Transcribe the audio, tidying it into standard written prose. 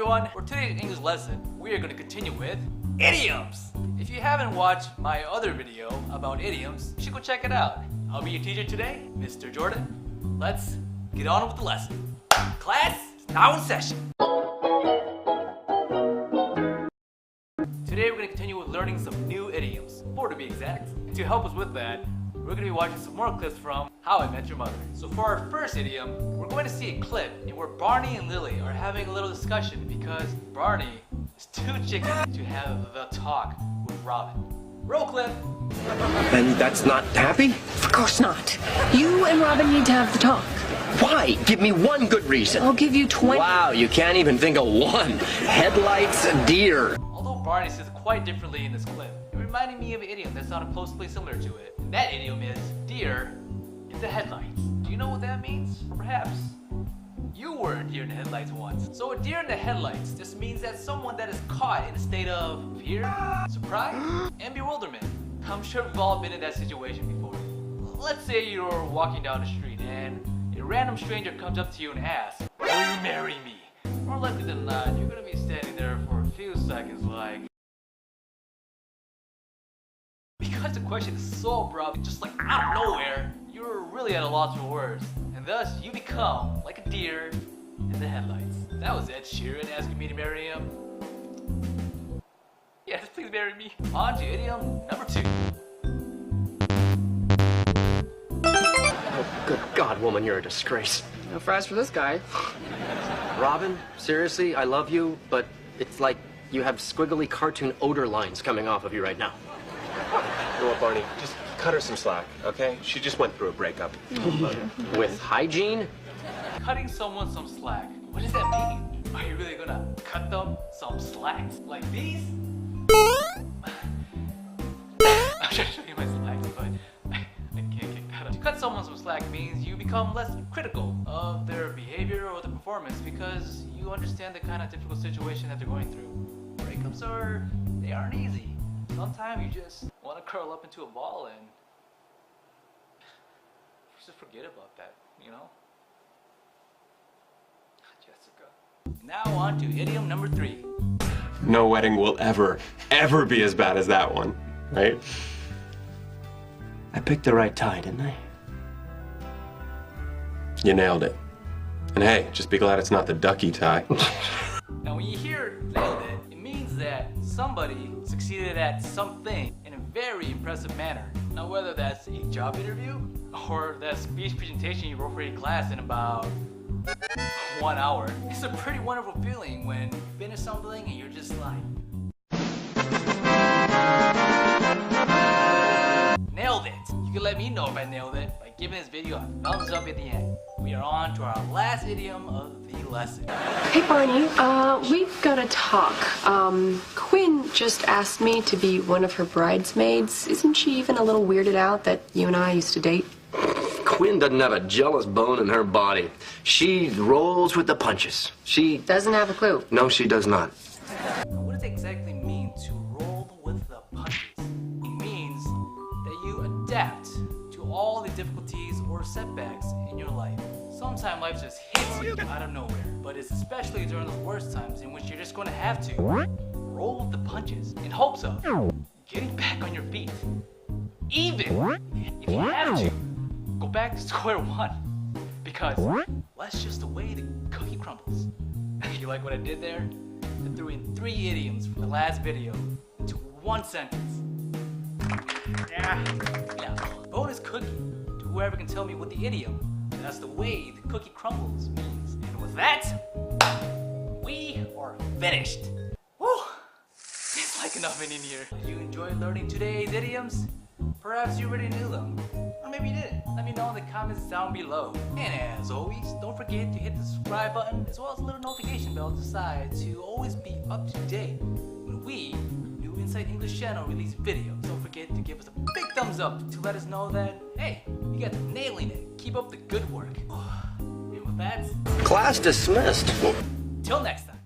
everyone, for today's English lesson, we are going to continue with idioms. If you haven't watched my other video about idioms, you should go check it out. I'll be your teacher today, Mr. Jordan. Let's get on with the lesson. Class is now in session. Today we're going to continue with learning some new idioms, 4 to be exact. And to help us with that, we're going to be watching some more clips from How I Met Your Mother. So for our first idiom, we're going to see a clip in where Barney and Lily are having a little discussion because Barney is too chicken to have a talk with Robin. Roll clip! And that's not happy? Of course not. You and Robin need to have the talk. Why? Give me one good reason. I'll give you 20. Wow, you can't even think of one. Headlights, deer. Although Barney says it quite differently in this clip, it reminded me of an idiom that sounded closely similar to it. And that idiom is, deer in the headlights. Do you know what that means? Or perhaps you were a deer in the headlights once. So a deer in the headlights just means that someone that is caught in a state of fear, surprise, and bewilderment. I'm sure we've all been in that situation before. Let's say you're walking down the street and a random stranger comes up to you and asks, will you marry me? More likely than not, you're gonna be standing there for a few seconds like... Because the question is so abrupt, just like out of nowhere, you're really at a loss for words. And thus, you become like a deer in the headlights. That was Ed Sheeran asking me to marry him. Yes, please marry me. On to idiom number 2. Oh, good God, woman, you're a disgrace. No fries for this guy. Robin, seriously, I love you, but it's like you have squiggly cartoon odor lines coming off of you right now. You know what, Barney? Just cut her some slack, okay? She just went through a breakup. With hygiene? Cutting someone some slack. What does that mean? Are you really gonna cut them some slacks? Like these? I'm trying to show you my slacks, but I can't kick that up. To cut someone some slack means you become less critical of their behavior or the performance because you understand the kind of difficult situation that they're going through. Breakups they aren't easy. Sometimes you just want to curl up into a ball and just forget about that, you know? Jessica. Now on to idiom number 3. No wedding will ever be as bad as that one, right? I picked the right tie, didn't I? You nailed it. And hey, just be glad it's not the ducky tie. Now when you hear nailed it, it means that somebody succeeded at something in a very impressive manner. Now whether that's a job interview or that speech presentation you wrote for your class in about 1 hour. It's a pretty wonderful feeling when you finish something and you're just like... Nailed it! You can let me know if I nailed it by giving this video a thumbs up at the end. We are on to our last idiom of the lesson. Hey Barney, we've got to talk. Quinn just asked me to be one of her bridesmaids. Isn't she even a little weirded out that you and I used to date? Quinn doesn't have a jealous bone in her body. She rolls with the punches. She doesn't have a clue. No, she does not. Now, what does it exactly mean to roll with the punches? It means that you adapt to all the difficulties or setbacks in your life. Sometimes life just hits you out of nowhere, but it's especially during the worst times in which you're just going to have to roll with the punches in hopes of getting back on your feet. Even if you have to go back to square one, because that's just the way the cookie crumbles. You like what I did there? I threw in 3 idioms from the last video into 1 sentence. Yeah. Bonus cookie to whoever can tell me what the idiom, that's the way the cookie crumbles, means. And with that, we are finished. Woo! It's like an oven in here. Did you enjoy learning today's idioms? Perhaps you already knew them, or maybe you didn't. Let me know in the comments down below. And as always, don't forget to hit the subscribe button as well as the little notification bell to the side to always be up to date when we, New Inside English channel, release videos. Don't forget to give us a big thumbs up to let us know that, hey, you guys are nailing it. Keep up the good work. And with that, Class dismissed. till next time.